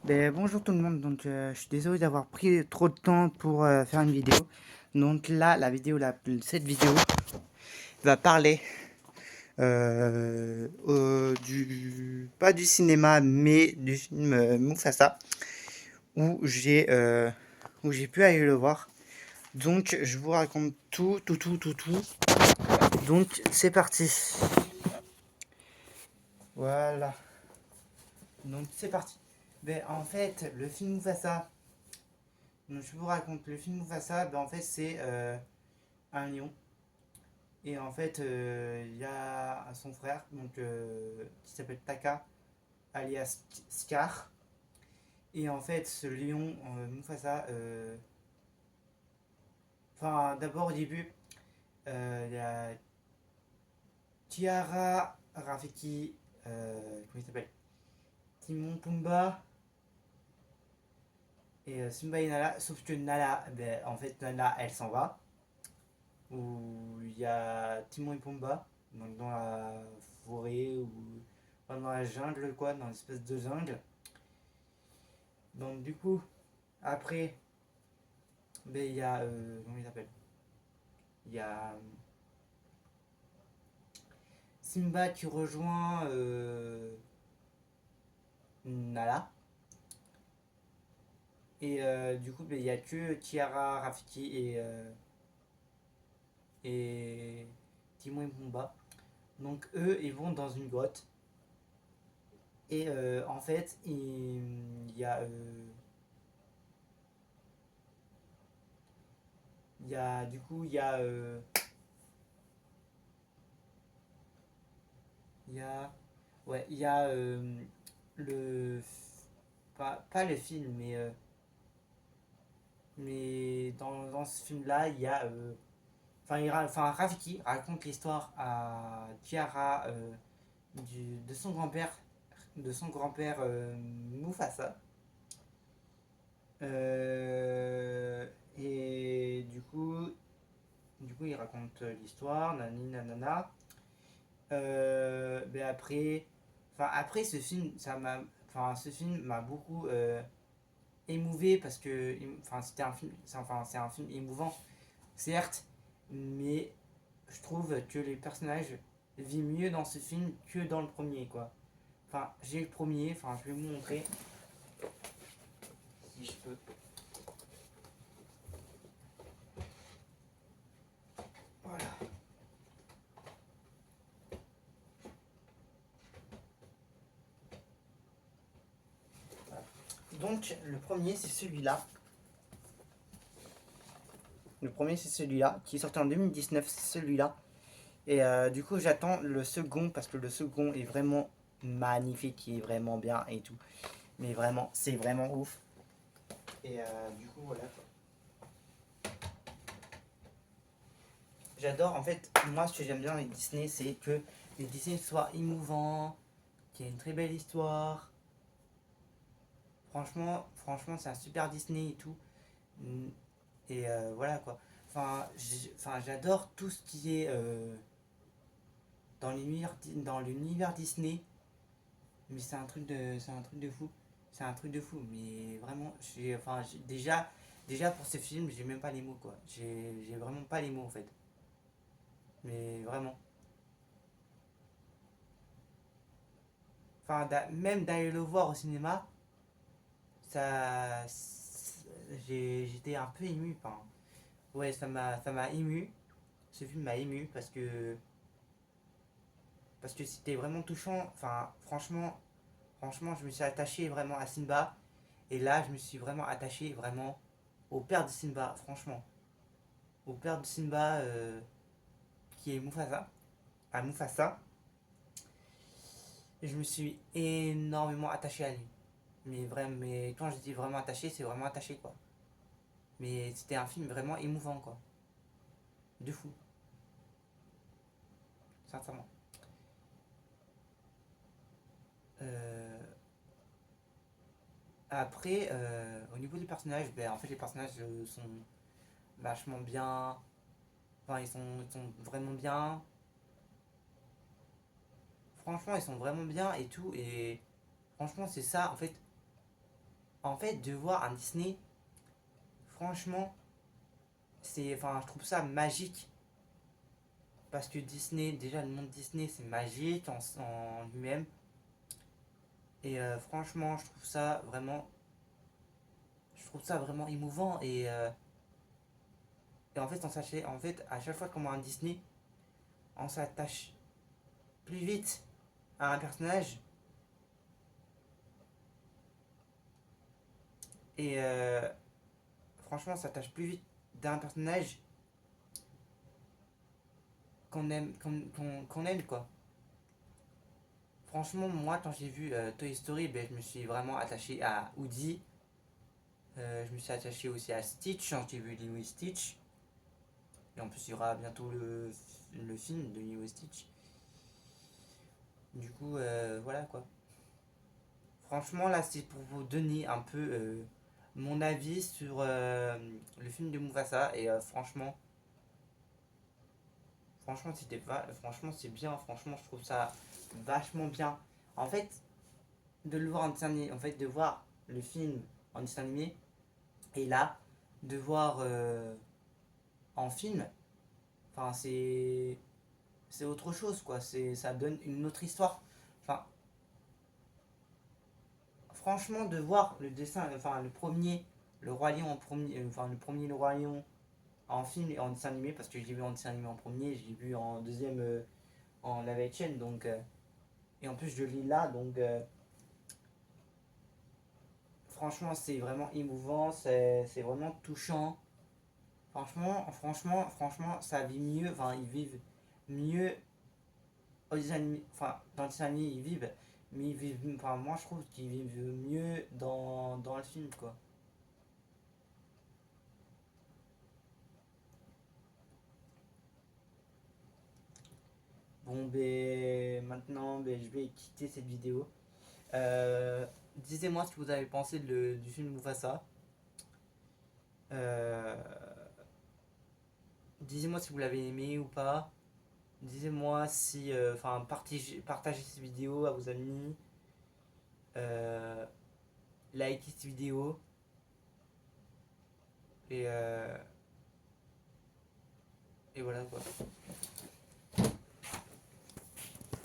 Bonjour tout le monde, je suis désolé d'avoir pris trop de temps pour faire une vidéo. Donc là, cette vidéo va parler pas du cinéma, mais du film Mufasa, où où j'ai pu aller le voir. Donc je vous raconte tout. Donc c'est parti. Voilà. Donc c'est parti. En fait, le film Mufasa, donc, je vous raconte le film Mufasa, en fait c'est un lion. Et en fait, il y a son frère qui s'appelle Taka, alias Scar. Et en fait, ce lion, Mufasa, d'abord au début, il y a Tiara, Rafiki, comment il s'appelle, Timon, Pumba et Simba et Nala. Sauf que Nala, en fait, Nala, elle s'en va. Où il y a Timon et Pumba, donc dans la forêt ou dans la jungle, quoi, dans l'espèce de jungle. Donc du coup, après, il y a... comment il s'appelle, il y a Simba qui rejoint Nala. Et du coup, il y a que Kiara, Rafiki et Timon et Pumba. Donc eux, ils vont dans une grotte. Et en fait, il y a... il y a du coup, il y a... Ouais, il y a le... pas le film, mais dans ce film-là, il y a... Rafiki raconte l'histoire à Tiara de son grand-père Mufasa. Et du coup, il raconte l'histoire, nani nanana. Après, après ce film m'a beaucoup émouvé parce que, c'est un film émouvant, certes, mais je trouve que les personnages vivent mieux dans ce film que dans le premier, quoi. J'ai le premier, je vais vous montrer si je peux. Voilà. Donc, le premier, c'est celui-là. Le premier, c'est celui-là, qui est sorti en 2019, c'est celui-là. Et du coup, j'attends le second, parce que le second est vraiment magnifique, il est vraiment bien et tout. Mais vraiment, c'est vraiment ouf. Et du coup, voilà. J'adore, en fait, moi, ce que j'aime bien avec Disney, c'est que les Disney soient émouvants, qu'il y ait une très belle histoire. Franchement, c'est un super Disney et tout. Et voilà quoi. J'adore tout ce qui est dans l'univers Disney. Mais c'est un truc de fou. C'est un truc de fou. Mais vraiment, déjà pour ce film, j'ai même pas les mots quoi. J'ai vraiment pas les mots en fait. Mais vraiment. Même d'aller le voir au cinéma, ça, j'étais un peu ému. Ouais, ça m'a ému. Ce film m'a ému parce que c'était vraiment touchant. Franchement, je me suis attaché vraiment à Simba. Et là, je me suis vraiment attaché vraiment au père de Simba, franchement. Au père de Simba, qui est Mufasa. À Mufasa. Et je me suis énormément attaché à lui. Mais quand je dis vraiment attaché, c'est vraiment attaché, quoi. Mais c'était un film vraiment émouvant, quoi. De fou, sincèrement. Euh, Après, au niveau des personnages, en fait, les personnages sont vachement bien. Ils sont vraiment bien. Franchement, ils sont vraiment bien et tout. Et franchement, c'est ça, en fait. En fait, de voir un Disney, franchement, je trouve ça magique. Parce que Disney, déjà le monde Disney, c'est magique en lui-même. Et franchement, je trouve ça vraiment émouvant. Et en fait, en fait, à chaque fois qu'on voit un Disney, on s'attache plus vite à un personnage. Et franchement, on s'attache plus vite d'un personnage qu'on aime, quoi. Franchement, moi, quand j'ai vu Toy Story, ben, je me suis vraiment attaché à Woody. Je me suis attaché aussi à Stitch quand j'ai vu Lilo et Stitch. Et en plus, il y aura bientôt le film de Lilo et Stitch. Du coup, voilà quoi. Franchement, là, c'est pour vous donner un peu mon avis sur le film de Mufasa. Et franchement, c'est bien. Franchement, je trouve ça vachement bien. En fait, de le voir en dessin animé, en fait, de voir le film en dessin animé, et là, de voir en film, enfin, c'est autre chose, quoi. Ça donne une autre histoire. Enfin, franchement, de voir le dessin, enfin, le premier, le Roi Lion en premier, enfin, le premier, le Roi Lion en film et en dessin animé, parce que j'ai vu en dessin animé en premier, j'ai vu en deuxième en live action, donc, et en plus, je lis là, donc, franchement, c'est vraiment émouvant, c'est vraiment touchant. Franchement, ça vit mieux, enfin, ils vivent mieux enfin, dans le dessin animé, ils vivent, mais ils vivent, enfin, moi, je trouve qu'ils vivent mieux dans le film, quoi. Bon, ben, maintenant, ben, je vais quitter cette vidéo. Disez-moi ce que vous avez pensé du film Mufasa. Euh, Disez-moi si vous l'avez aimé ou pas. Disez-moi si. Enfin, partagez cette vidéo à vos amis. Euh, Likez cette vidéo. Et, et voilà quoi.